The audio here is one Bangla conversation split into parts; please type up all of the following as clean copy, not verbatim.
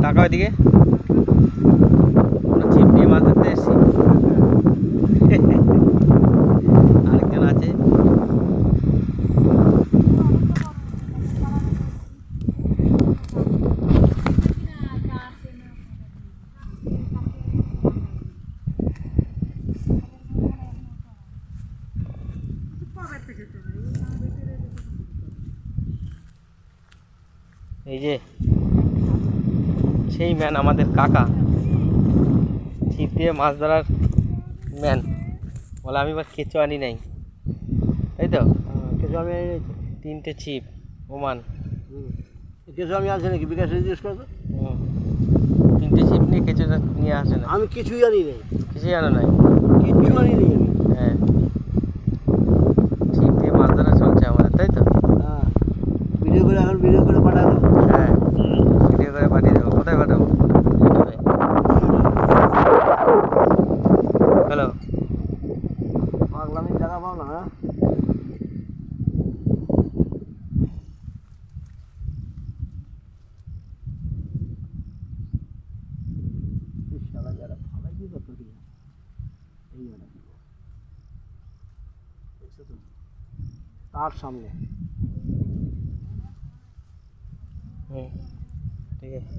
তাকাও এদিকে, আমরা ছিপ নিয়ে মাছ ধরতে এসেছি। আরেকজন আছে। এই যে সেই ম্যান আমাদের কাকা, ছিপ দিয়ে মাছ ধরার ম্যান। বলে আমি বা কেঁচো আনি নাই, তাই তো? কেঁচো আমি 3টে ছিপ ওমান। কেঁচো আমি আনছি নাকি? বিকাশ জিজ্ঞেস করবো। 3টে ছিপ নিয়ে কেঁচোটা নিয়ে আসে না। আমি কিছুই আনি নাই, কিছুই জানো নাই? কিচ্ছু আনি নি আমি। হ্যাঁ, ছিপ দিয়ে মাছ ধরা চলছে আমাদের, তাই তো? হ্যাঁ, ভিডিও করে পাঠাবো। হ্যাঁ, ভিডিও করে পাঠিয়ে দেবো। কোথায় পাঠাবো? ইউটিউবে। হ্যালো। পাগলামি জায়গা পাও না। হ্যাঁ, শালা যারা ফালাই কি করতো কি এই দেখছো তো তার সামনে। ঠিক আছে।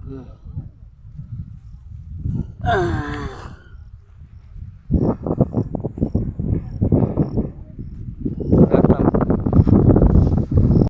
হুম